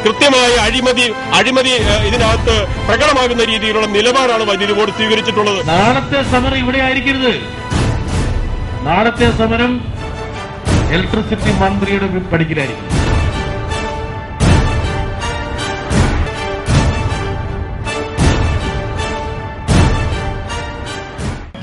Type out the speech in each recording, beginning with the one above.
കൃത്യമായ അഴിമതി ഇതിനകത്ത് പ്രകടമാകുന്ന രീതിയിലുള്ള നിലപാടാണ് വൈദ്യുതി ബോർഡ് സ്വീകരിച്ചിട്ടുള്ളത്. നാളത്തെ സമരം ഇവിടെ ആയിരിക്കരുത്. നാളത്തെ സമരം ഇലക്ട്രിസിറ്റി മന്ത്രിയുടെ പടിക്കലായിരിക്കും.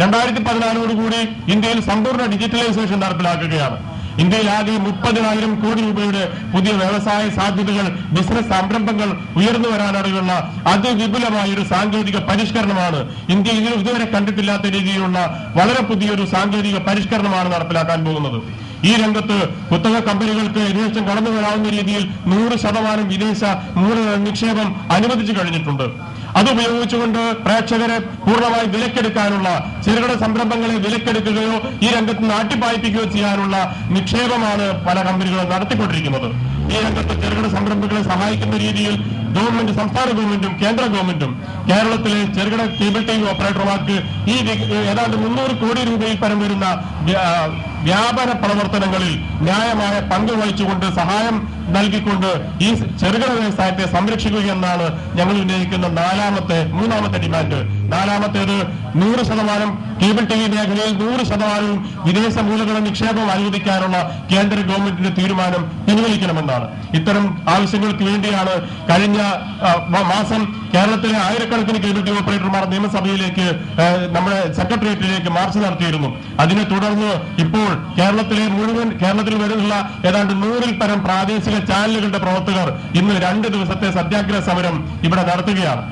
2014 ഇന്ത്യയിൽ സമ്പൂർണ്ണ ഡിജിറ്റലൈസേഷൻ നടപ്പിലാക്കുകയാണ്. ഇന്ത്യയിൽ ആകെ 30,000 കോടി രൂപയുടെ പുതിയ വ്യവസായ സാധ്യതകൾ, ബിസിനസ് സംരംഭങ്ങൾ ഉയർന്നു വരാനുള്ള അതിവിപുലമായ ഒരു സാങ്കേതിക പരിഷ്കരണമാണ് ഇന്ത്യ ഇതുവരെ കണ്ടിട്ടില്ലാത്ത രീതിയിലുള്ള വളരെ പുതിയൊരു സാങ്കേതിക പരിഷ്കരണമാണ് നടപ്പിലാക്കാൻ പോകുന്നത്. ഈ രംഗത്ത് കുത്തക കമ്പനികൾക്ക് യഥേഷ്ടം കടന്നു വരാവുന്ന രീതിയിൽ 100% വിദേശ നിക്ഷേപം അനുവദിച്ചു കഴിഞ്ഞിട്ടുണ്ട്. അതുപയോഗിച്ചുകൊണ്ട് പ്രേക്ഷകരെ പൂർണ്ണമായി വിലക്കെടുക്കാനുള്ള, ചെറുകിട സംരംഭങ്ങളെ വിലക്കെടുക്കുകയോ ഈ രംഗത്ത് നാട്ടിപ്പായിപ്പിക്കുകയോ ചെയ്യാനുള്ള നിക്ഷേപമാണ് പല കമ്പനികളും നടത്തിക്കൊണ്ടിരിക്കുന്നത്. ഈ രംഗത്ത് ചെറുകിട സംരംഭങ്ങളെ സഹായിക്കുന്ന രീതിയിൽ ഗവൺമെന്റ്, സംസ്ഥാന ഗവൺമെന്റും കേന്ദ്ര ഗവൺമെന്റും കേരളത്തിലെ ചെറുകിട കേബിൾ ടി വി ഓപ്പറേറ്റർമാർക്ക് ഈ ഏതാണ്ട് 300 കോടി രൂപയിൽ പരം വരുന്ന വ്യാപാര പ്രവർത്തനങ്ങളിൽ ന്യായമായ പങ്ക് വഹിച്ചുകൊണ്ട് സഹായം നൽകിക്കൊണ്ട് ഈ ചെറുകിട വ്യവസായത്തെ സംരക്ഷിക്കുകയെന്നാണ് ഞങ്ങൾ ഉന്നയിക്കുന്ന മൂന്നാമത്തെ ഡിമാൻഡ്. നാലാമത്തേത് 100% കേബിൾ ടി വി മേഖലയിൽ 100% വിദേശ മൂലധന നിക്ഷേപം അനുവദിക്കാനുള്ള കേന്ദ്ര ഗവൺമെന്റിന്റെ തീരുമാനം പിൻവലിക്കണമെന്നാണ്. ഇത്തരം ആവശ്യങ്ങൾക്ക് വേണ്ടിയാണ് കഴിഞ്ഞ മാസം കേരളത്തിലെ ആയിരക്കണക്കിന് കേബിൾ ടി വി ഓപ്പറേറ്റർമാർ നിയമസഭയിലേക്ക്, നമ്മുടെ സെക്രട്ടേറിയറ്റിലേക്ക് മാർച്ച് നടത്തിയിരുന്നു. അതിനെ തുടർന്ന് ഇപ്പോൾ കേരളത്തിൽ വരുന്ന ഏതാണ്ട് 100-ൽ പരം പ്രാദേശിക ചാനലുകളുടെ പ്രവർത്തകർ ഇന്ന് 2 ദിവസത്തെ സത്യാഗ്രഹ സമരം ഇവിടെ നടത്തുകയാണ്.